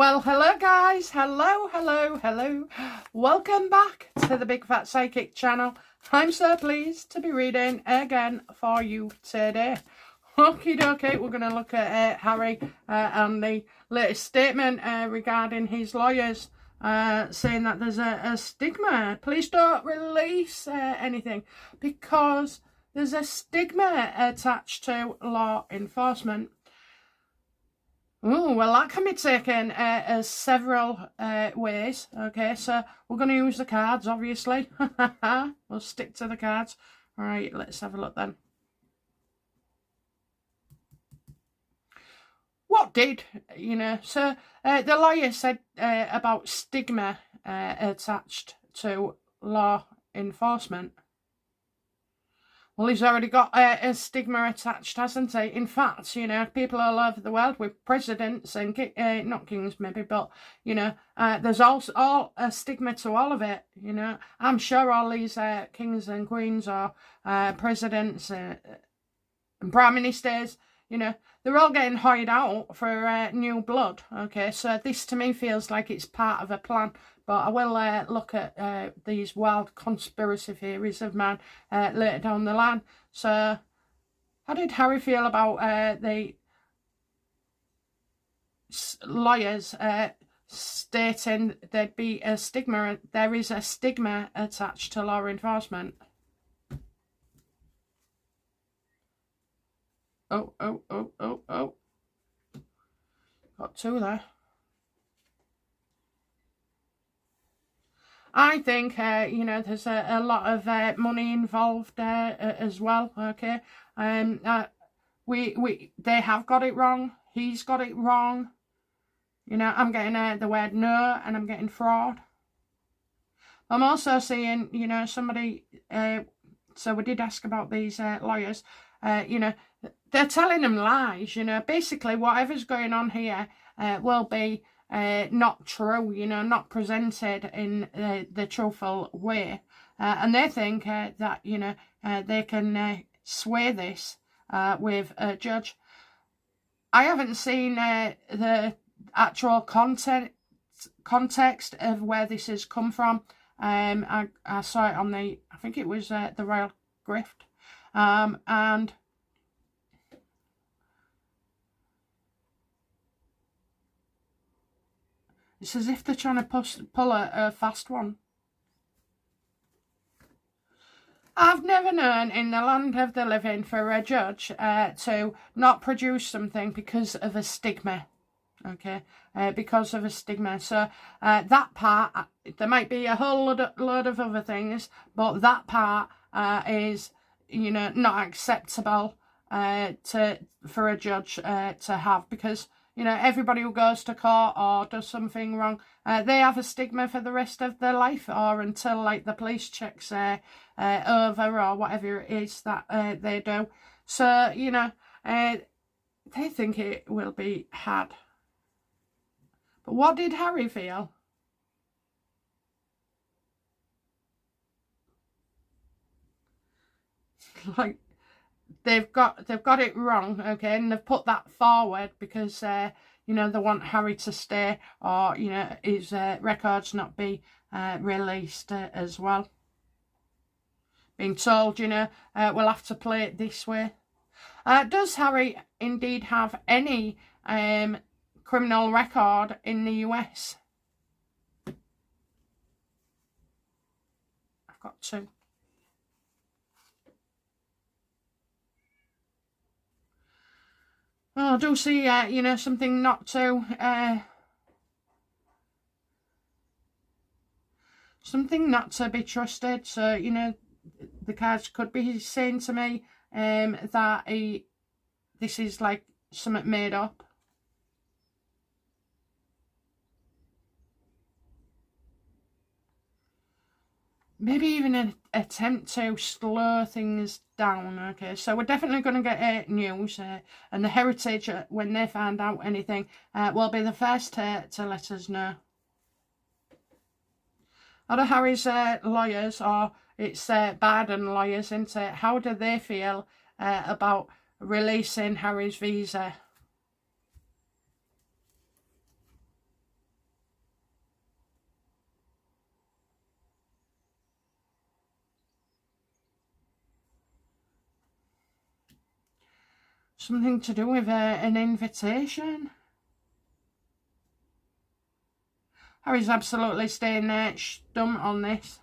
Well, hello guys, hello. Welcome back to the Big Fat Psychic channel. I'm so pleased to be reading again for you today. Okie dokie, we're going to look at Harry and the latest statement regarding his lawyers saying that there's a stigma. Please don't release anything because there's a stigma attached to law enforcement. Oh, well, that can be taken as several ways. Okay, so we're going to use the cards, obviously. We'll stick to the cards. All right, let's have a look then. What did, so the lawyer said about stigma attached to law enforcement. Well, he's already got a stigma attached, hasn't he? In fact, people all over the world with presidents and, not kings maybe, but, there's all a stigma to all of it, I'm sure all these kings and queens or presidents and prime ministers, they're all getting hired out for new blood, okay? So this to me feels like it's part of a plan. But I will look at these wild conspiracy theories of mine later down the line. So, how did Harry feel about the lawyers stating there'd be a stigma? There is a stigma attached to law enforcement. Oh. Got two there. I think, there's a lot of money involved as well, okay? They have got it wrong. He's got it wrong. I'm getting the word no, and I'm getting fraud. I'm also seeing, somebody, so we did ask about these lawyers, they're telling them lies, basically whatever's going on here will be not true, not presented in the truthful way, and they think that they can sway this with a judge. I haven't seen the actual context of where this has come from. I saw it on I think it was the Royal Grift, and it's as if they're trying to pull a fast one. I've never known in the land of the living for a judge to not produce something because of a stigma. Okay, because of a stigma. So that part, there might be a whole load of other things, but that part is, not acceptable for a judge to have, because everybody who goes to court or does something wrong, they have a stigma for the rest of their life, or until like the police checks over or whatever it is that they do. So they think it will be had. But what did Harry feel? Like, they've got it wrong, okay, and they've put that forward because they want Harry to stay, or his records not be released as well. Being told, we'll have to play it this way. Does Harry indeed have any criminal record in the US? I've got two. Well, I do see, something not to, something not to be trusted. So, the cards could be saying to me that this is like something made up. Maybe even an attempt to slow things down, okay? So we're definitely going to get news, and the Heritage, when they find out anything, will be the first to let us know. Other Harry's lawyers, or it's Biden lawyers, isn't it? How do they feel about releasing Harry's visa? Something to do with an invitation. Harry's absolutely staying stumped on this.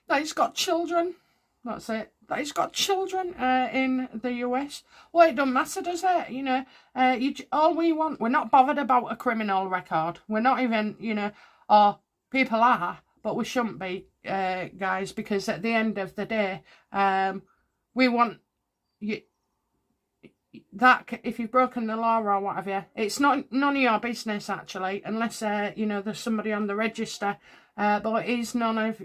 That he's got children. That's it. That he's got children in the US. Well, it don't matter, does it? You know, all we want, we're not bothered about a criminal record. We're not even, you know, or people are, but we shouldn't be, guys, because at the end of the day, we want you. That if you've broken the law or whatever, it's none of your business actually, unless you know, there's somebody on the register. But it is none of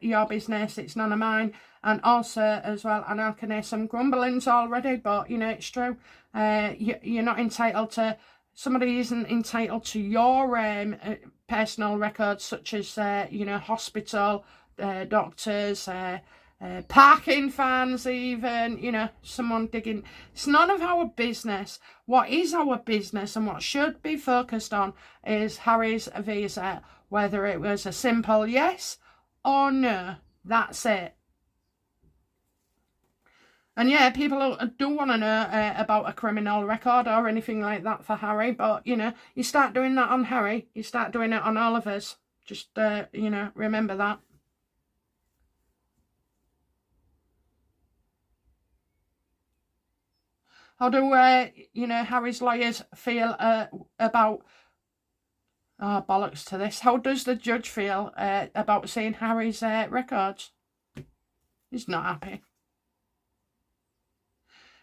your business. It's none of mine. And also as well, and I can hear some grumblings already, but you know, it's true. You're not entitled to. Somebody isn't entitled to your personal records, such as you know, hospital, doctors. Parking fans, even, you know, someone digging. It's none of our business. What is our business and what should be focused on is Harry's visa, whether it was a simple yes or no. That's it. And yeah, people do want to know about a criminal record or anything like that for Harry, but you know, you start doing that on Harry, you start doing it on all of us. Just you know, remember that. How do, you know, Harry's lawyers feel about... Oh, bollocks to this. How does the judge feel about seeing Harry's records? He's not happy.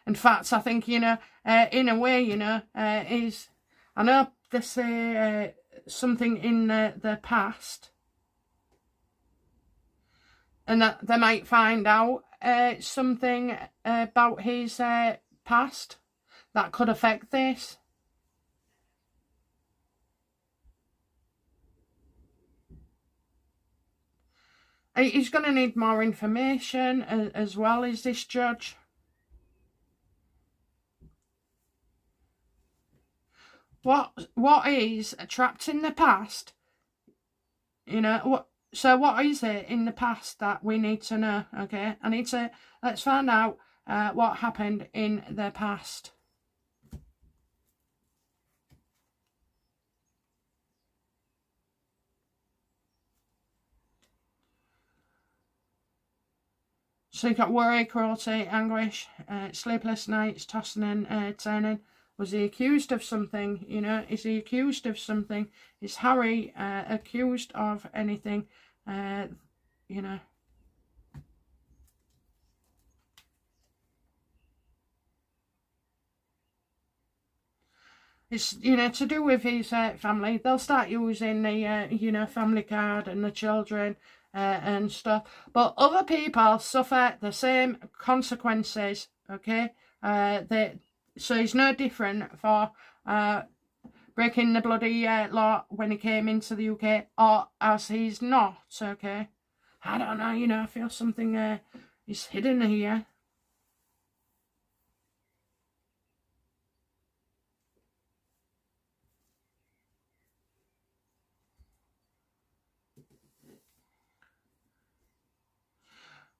In fact, I think, you know, in a way, you know, is... I know they say something in the past, and that they might find out something about his... past that could affect this. He's going to need more information as well as this judge. What is trapped in the past? You know, what is it in the past that we need to know? Okay, let's find out what happened in the past. So you've got worry, cruelty, anguish, sleepless nights, tossing and turning. Was he accused of something? You know, is he accused of something? Is Harry accused of anything? You know. It's, you know, to do with his family. They'll start using the, you know, family card and the children and stuff. But other people suffer the same consequences, okay? So he's no different for breaking the bloody law when he came into the UK, or as he's not, okay? I don't know, you know, I feel something is hidden here.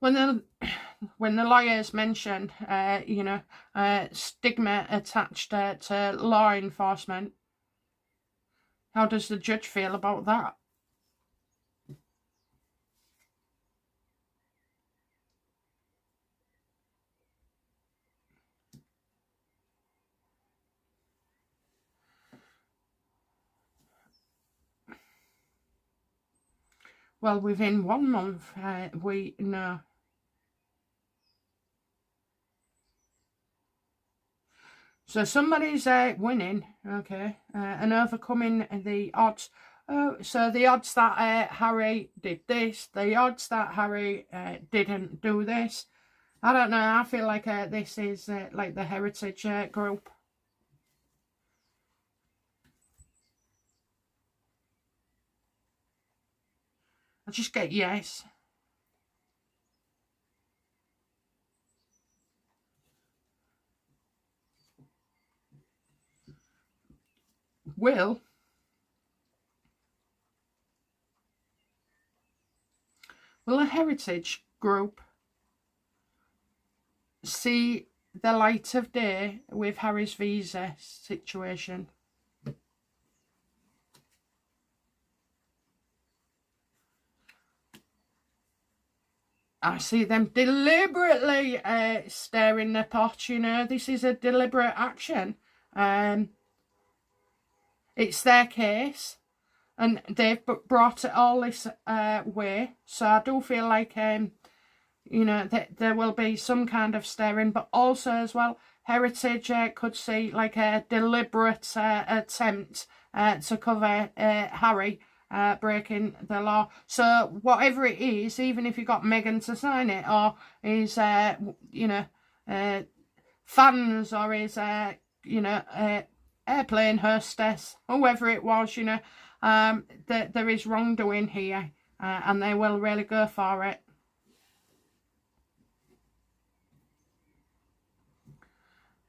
When the lawyers mention, you know, stigma attached to law enforcement, how does the judge feel about that? Well, within 1 month, we know. So somebody's winning, okay, and overcoming the odds. So the odds that Harry did this, the odds that Harry didn't do this. I don't know, I feel like this is like the heritage group. I just get yes. Will a heritage group see the light of day with Harry's visa situation? I see them deliberately stirring the pot, you know. This is a deliberate action. It's their case, and they've brought it all this way. So I do feel like, you know, that there will be some kind of stirring, but also as well, Heritage could see like a deliberate attempt to cover Harry breaking the law. So whatever it is, even if you got Meghan to sign it, or his, you know, fans, or his, you know, airplane hostess, whoever it was, you know, there is wrongdoing here, and they will really go for it.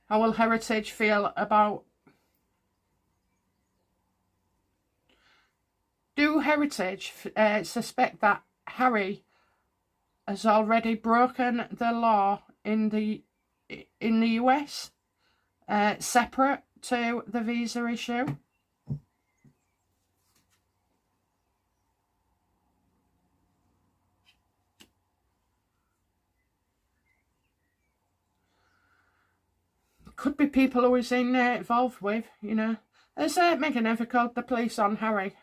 How will Heritage feel about... Do Heritage suspect that Harry has already broken the law in the US, separate to the visa issue? Could be people who he's involved with, you know. Has Meghan ever called the police on Harry?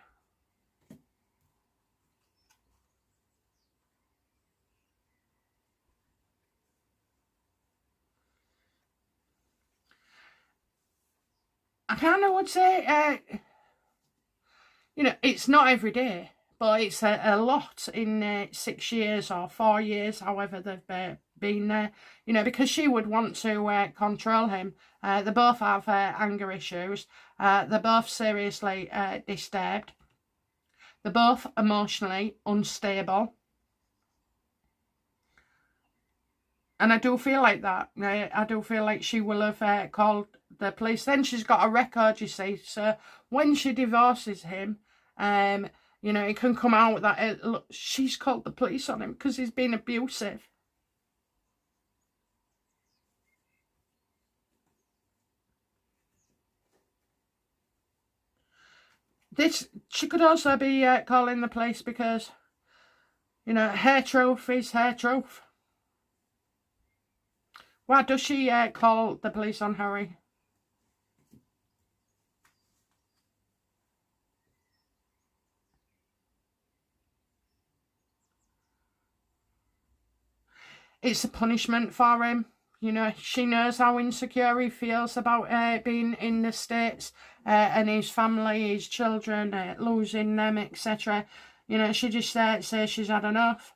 I kind of would say, you know, it's not every day, but it's a lot in 6 years or 4 years, however they've been there, you know, because she would want to control him. They both have anger issues. They're both seriously disturbed. They're both emotionally unstable. And I do feel like that. I do feel like she will have called the police. Then she's got a record, you see. So when she divorces him, you know, it can come out that look, she's called the police on him because he's been abusive. She could also be calling the police because, you know, her truth is her truth. Why does she call the police on Harry? It's a punishment for him. You know, she knows how insecure he feels about being in the States and his family, his children, losing them, etc. You know, she just says she's had enough.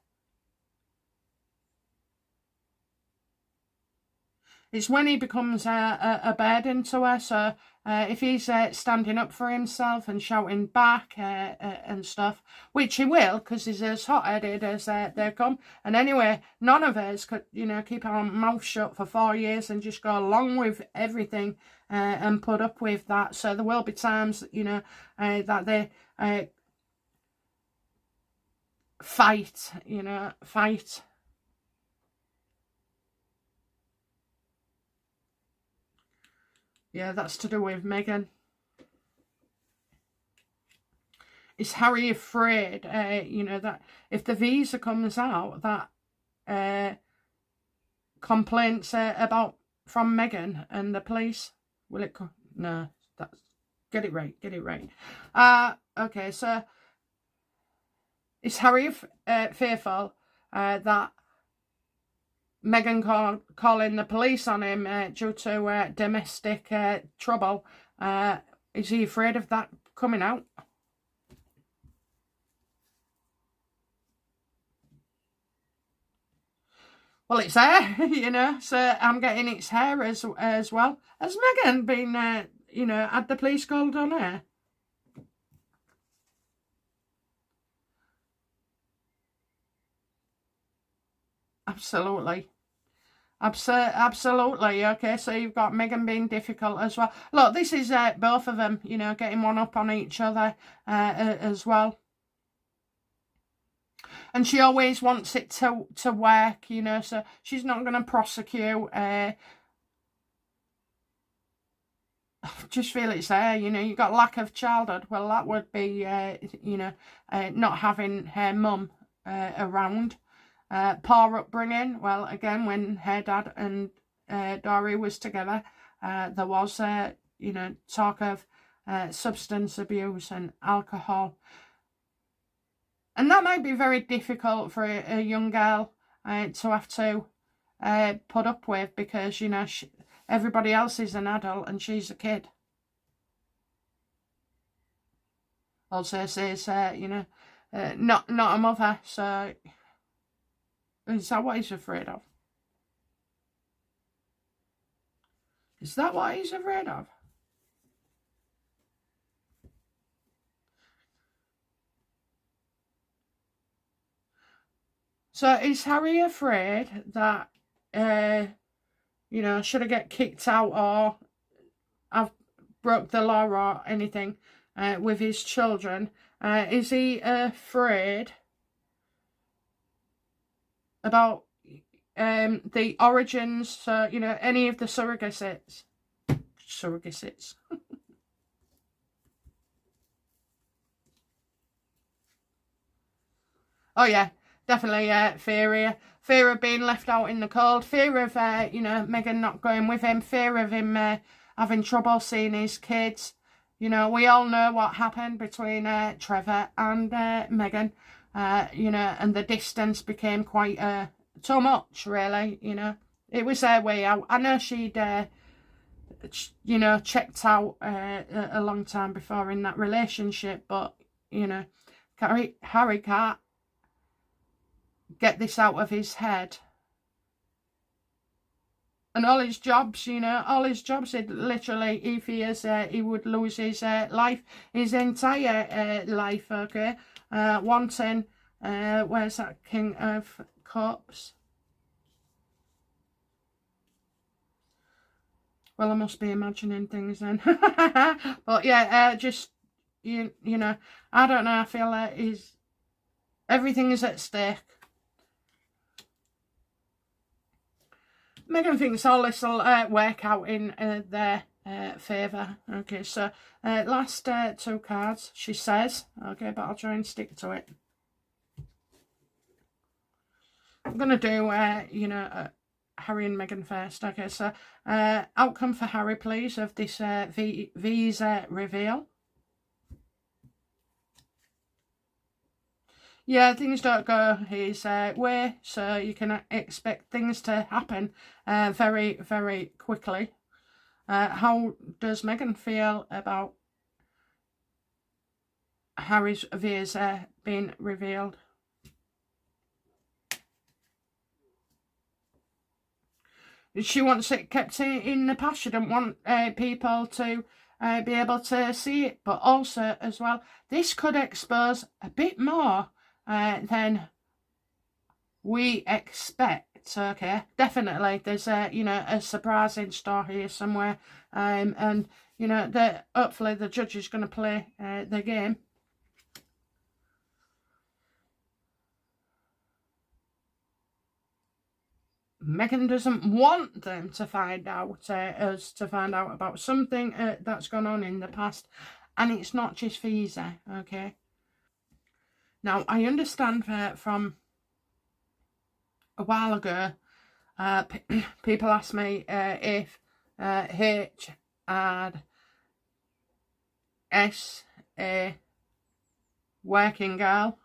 It's when he becomes a burden to her. So if he's standing up for himself and shouting back and stuff, which he will, because he's as hot-headed as they come. And anyway, none of us could, you know, keep our mouth shut for 4 years and just go along with everything and put up with that. So there will be times, you know, that they fight, you know, fight. Yeah, that's to do with Meghan. Is Harry afraid, you know, that if the visa comes out, that complaints about from Meghan and the police, will it come? No, that's, get it right, get it right. Okay, so is Harry fearful that Meghan calling the police on him due to domestic trouble? Is he afraid of that coming out? Well, it's her, you know, so I'm getting it's her as well. Has Meghan been, you know, had the police called on her? Absolutely. Absolutely. Okay, so you've got Meghan being difficult as well. Look, this is both of them, you know, getting one up on each other as well. And she always wants it to work, you know, so she's not going to prosecute. Just feel it's there, you know. You got lack of childhood. Well, that would be, you know, not having her mum around. Poor upbringing. Well, again, when her dad and Dory was together, there was, you know, talk of substance abuse and alcohol. And that might be very difficult for a young girl to have to put up with, because, you know, everybody else is an adult and she's a kid. Also says, you know, not a mother. So is that what he's afraid of? Is that what he's afraid of? So is Harry afraid that, you know, should I get kicked out or I've broke the law or anything with his children? Is he afraid about the origins, so, you know, any of the surrogacies? Oh yeah, definitely fear of being left out in the cold, fear of, you know, Meghan not going with him, fear of him having trouble seeing his kids. You know, we all know what happened between Trevor and Meghan, you know, and the distance became quite too much, really, you know. It was their way out. I know she'd, you know, checked out a long time before in that relationship, but, you know, Harry can't get this out of his head. And all his jobs, you know, literally, if he is, he would lose his life, his entire life, okay? Wanting, where's that King of Cups? Well, I must be imagining things then. But yeah, just, you know, I don't know, I feel like everything is at stake. Meghan thinks all this will work out in their favour. Okay, so last two cards, she says. Okay, but I'll try and stick to it. I'm going to do, you know, Harry and Meghan first. Okay, so outcome for Harry, please, of this visa reveal. Yeah, things don't go his way, so you can expect things to happen very, very quickly. How does Meghan feel about Harry's visa being revealed? She wants it kept in the past. She doesn't want people to be able to see it. But also, as well, this could expose a bit more than we expect. Okay, definitely. There's you know, a surprise in store here somewhere, and you know, hopefully the judge is going to play the game. Meghan doesn't want them to find out, us to find out about something that's gone on in the past, and it's not just visa. Okay. Now I understand from a while ago, people asked me if H had S, a working girl,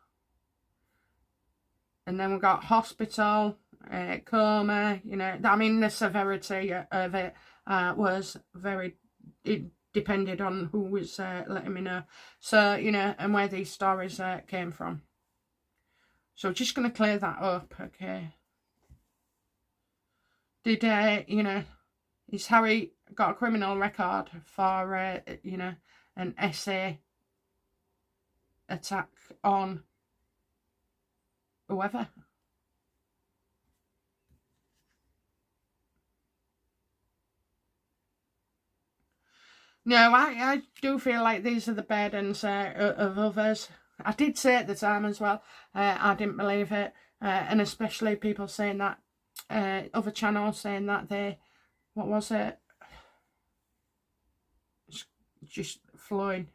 and then we got hospital, coma, you know. I mean, the severity of it was very, it depended on who was letting me know. So, you know, and where these stories came from. So just going to clear that up, okay. Did, you know, is Harry got a criminal record for, you know, an essay attack on whoever? No, I do feel like these are the burdens of others. I did say at the time as well, I didn't believe it. And especially people saying that, other channels saying that they, what was it? Just flowing.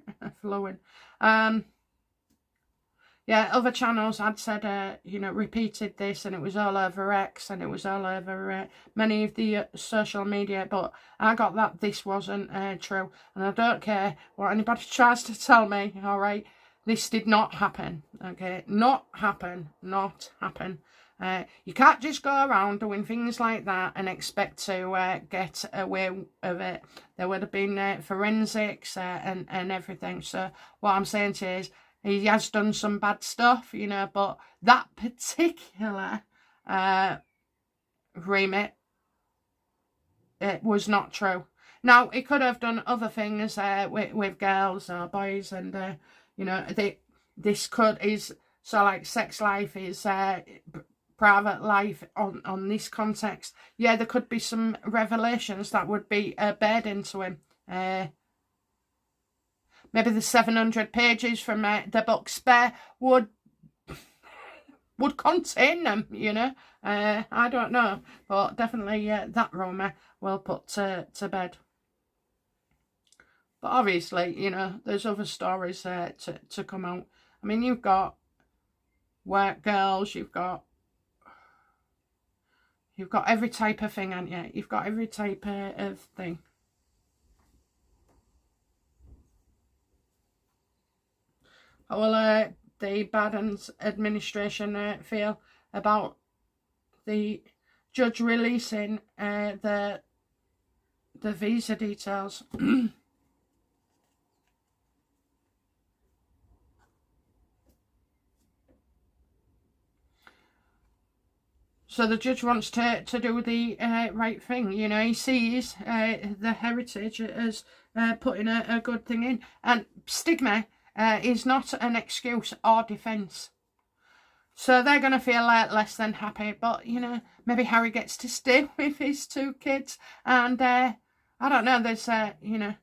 Yeah, other channels had said, you know, repeated this, and it was all over X, and it was all over many of the social media, but I got that this wasn't true, and I don't care what anybody tries to tell me, all right? This did not happen, okay? Not happen. You can't just go around doing things like that and expect to get away with it. There would have been forensics and everything. So what I'm saying to you is, he has done some bad stuff, you know, but that particular remit, it was not true. Now, he could have done other things with girls or boys, and, you know, so like sex life is private life on this context. Yeah, there could be some revelations that would be a burden to him. Maybe the 700 pages from the book Spare would contain them, you know. I don't know. But definitely that rumour will put to bed. But obviously, you know, there's other stories to come out. I mean, you've got work girls, you've got every type of thing, haven't you? You've got every type of thing. How will the Biden administration feel about the judge releasing the visa details? So the judge wants to do the right thing. You know, he sees the heritage as putting a good thing in. And stigma is not an excuse or defence. So they're going to feel less than happy. But, you know, maybe Harry gets to stay with his 2 kids. And I don't know, there's, you know,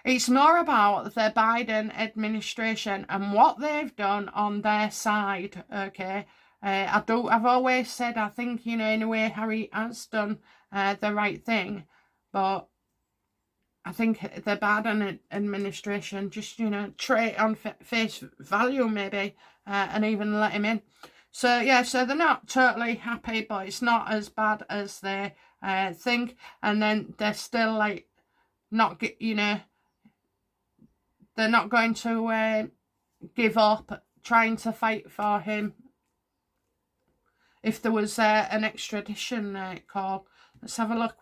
it's more about the Biden administration and what they've done on their side, okay? I've always said, I think, you know, in a way Harry has done the right thing, but I think the Biden administration just, you know, trade on face value maybe, and even let him in. So yeah, so they're not totally happy, but it's not as bad as they think. And then they're still like not, you know, they're not going to give up trying to fight for him. If there was an extradition call, let's have a look.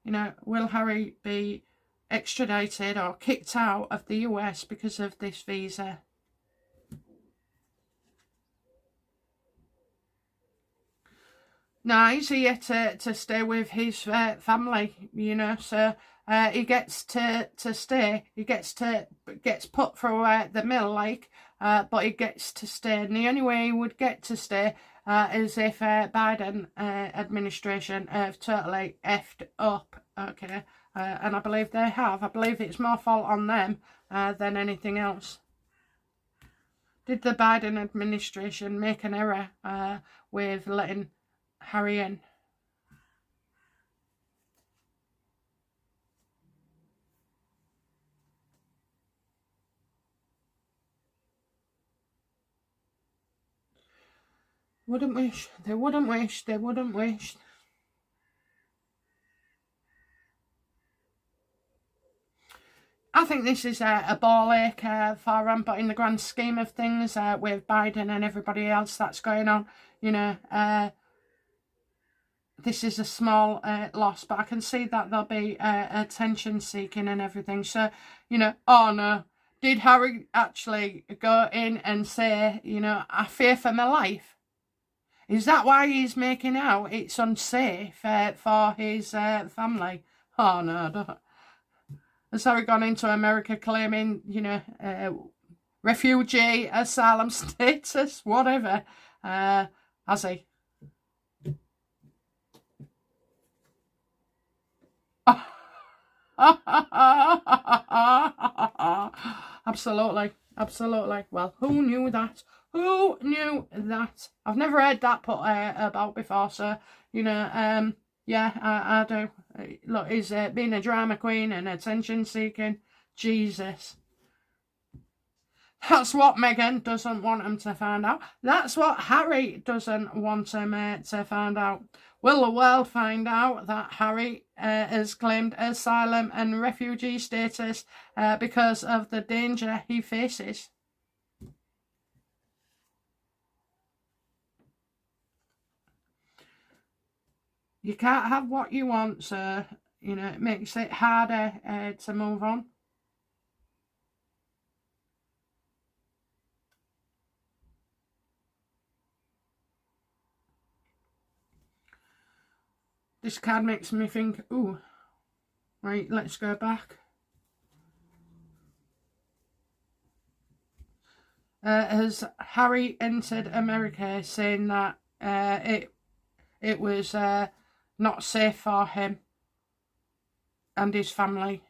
You know, will Harry be extradited or kicked out of the US because of this visa? No, he's here to stay with his family, you know, so he gets to stay. He gets put through the mill, like, but he gets to stay. And the only way he would get to stay is if Biden administration have totally effed up, okay? And I believe they have. I believe it's more fault on them than anything else. Did the Biden administration make an error with letting Harry in? Wouldn't wish. They wouldn't wish. They wouldn't wish. I think this is a ball ache for them, but in the grand scheme of things, with Biden and everybody else that's going on, you know, this is a small loss, but I can see that there'll be attention seeking and everything. So, you know, oh no, did Harry actually go in and say, you know, I fear for my life? Is that why he's making out it's unsafe for his family? Oh no, don't. Has Harry gone into America claiming, you know, refugee, asylum status, whatever? Has he? I'm absolutely, absolutely. Well, who knew that? Who knew that? I've never heard that put about before, so, you know, yeah, I do. Look, he's being a drama queen and attention seeking. Jesus. That's what Meghan doesn't want him to find out. That's what Harry doesn't want him to find out. Will the world find out that Harry has claimed asylum and refugee status because of the danger he faces? You can't have what you want, so, you know, it makes it harder to move on. This card makes me think, ooh, right, let's go back. Has Harry entered America saying that it was not safe for him and his family?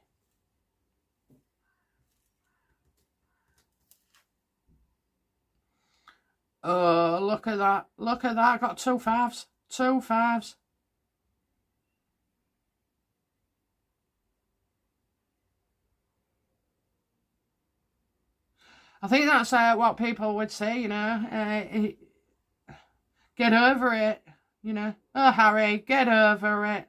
Oh, look at that. Look at that. Got 2 5s. 2 5s. I think that's what people would say, you know. Get over it, you know. Oh, Harry, get over it.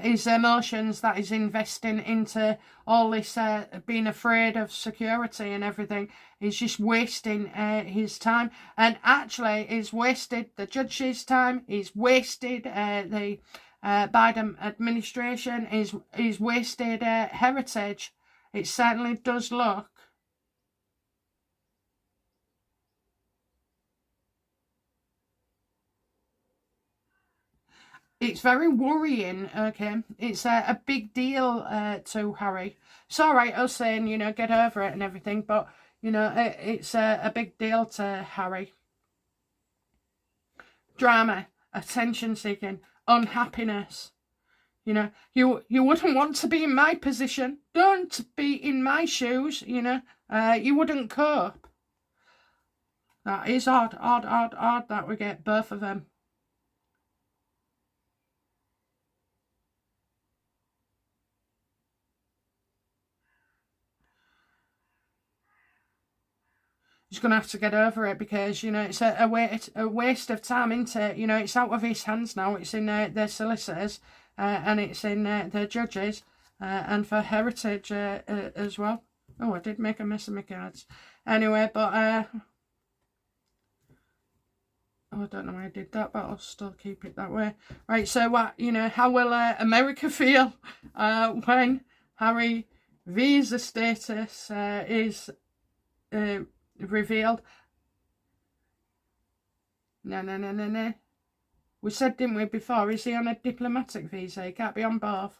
His emotions that he's investing into all this being afraid of security and everything, he's just wasting his time. And actually, he's wasted the judge's time. He's wasted the Biden administration. He's wasted heritage. It certainly does look. It's very worrying, okay? It's a big deal to Harry. It's all right us saying, you know, get over it and everything, but, you know, it's a big deal to Harry. Drama, attention-seeking, unhappiness. You know, you wouldn't want to be in my position. Don't be in my shoes, you know. You wouldn't cope. That is odd that we get both of them. He's going to have to get over it because, you know, it's a waste of time, isn't it? You know, it's out of his hands now. It's in their solicitors and it's in their judges and for heritage as well. Oh, I did make a mess of my cards. Anyway, but oh, I don't know why I did that, but I'll still keep it that way. Right, so what, you know, how will America feel when Harry visa status is revealed? No. We said, didn't we, before, is he on a diplomatic visa? He can't be on both.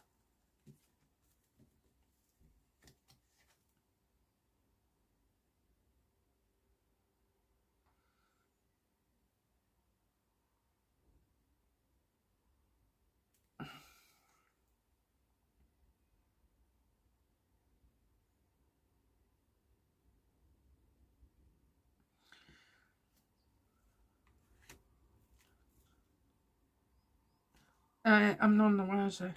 I'm none the wiser.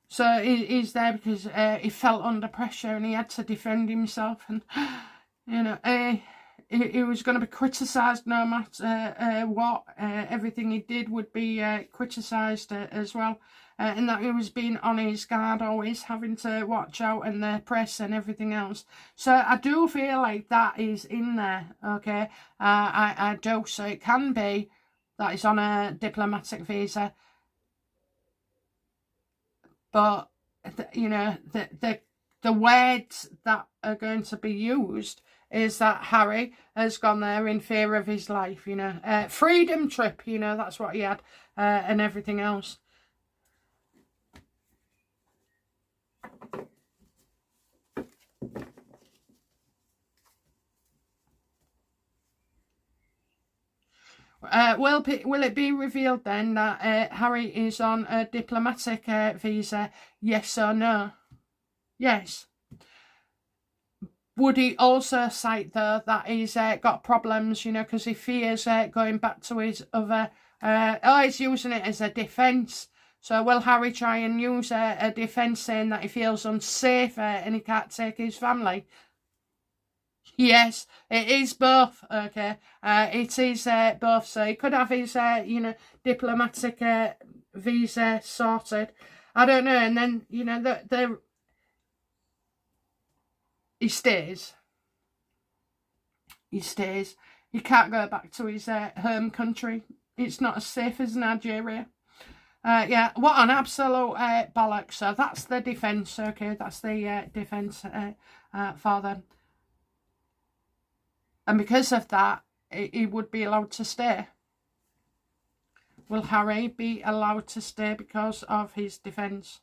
So he's there because he felt under pressure and he had to defend himself, and you know he was going to be criticised no matter what. Everything he did would be criticised as well, and that he was being on his guard, always having to watch out, and the press and everything else. So I do feel like that is in there. Okay, I do. So it can be that he's on a diplomatic visa. But you know the words that are going to be used is that Harry has gone there in fear of his life. You know, freedom trip. You know, that's what he had, and everything else. Will it be revealed then that Harry is on a diplomatic visa? Yes or no? Yes. Would he also cite, though, that he's got problems, you know, because he fears going back to his other... he's using it as a defence. So will Harry try and use a defence saying that he feels unsafe and he can't take his family? Yes, it is both, okay. It is both, so he could have his, you know, diplomatic visa sorted. I don't know, and then, you know, he stays. He stays. He can't go back to his home country. It's not as safe as Nigeria. Yeah, what an absolute bollocks. So that's the defence, okay. That's the defence for them. And because of that, he would be allowed to stay. Will Harry be allowed to stay because of his defence?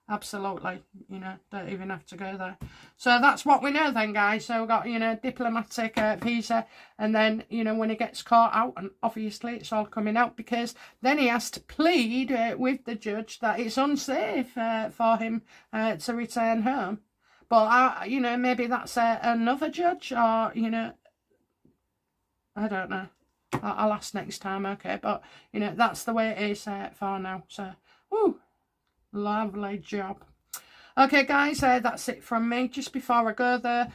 Absolutely, you know, don't even have to go there. So that's what we know then, guys. So we've got, you know, diplomatic visa, and then, you know, when he gets caught out, and obviously it's all coming out, because then he has to plead with the judge that it's unsafe for him to return home. But, you know, maybe that's another judge, or, you know, I don't know. I'll ask next time, okay? But, you know, that's the way it is for now. So, woo. Lovely job. Okay, guys, that's it from me. Just before I go there,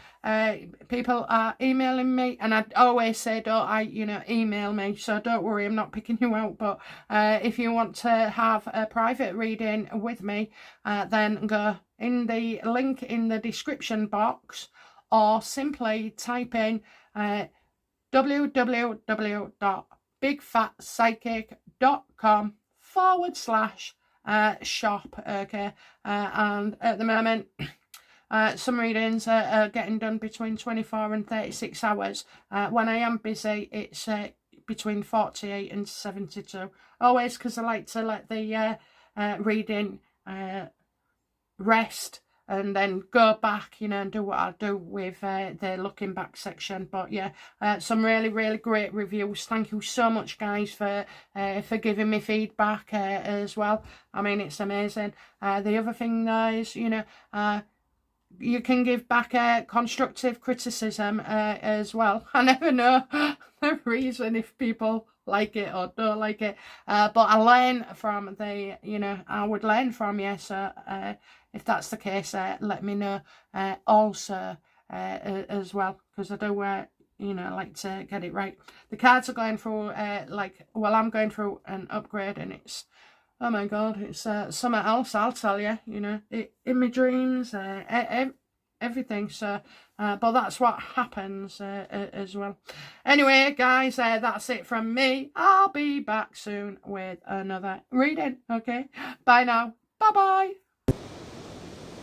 people are emailing me, and I always say, you know, email me, so don't worry, I'm not picking you out. But if you want to have a private reading with me, then go in the link in the description box, or simply type in www.bigfatpsychic.com/shop, okay. And at the moment, some readings are getting done between 24 and 36 hours. When I am busy, it's between 48 and 72. Always, because I like to let the reading rest, and then go back, you know, and do what I do with the looking back section. But yeah, some really, really great reviews. Thank you so much, guys, for giving me feedback as well. I mean, it's amazing. The other thing, though, is, you know, you can give back constructive criticism as well. I never know the reason if people like it or don't like it, but I learn from the, you know, I would learn from you. So if that's the case, let me know also as well, because I do you know, like to get it right. The cards are going through I'm going through an upgrade, and it's, oh my god, it's something else, I'll tell you, you know, in my dreams, everything. So but that's what happens as well. Anyway, guys, that's it from me. I'll be back soon with another reading, okay. Bye now. Bye bye.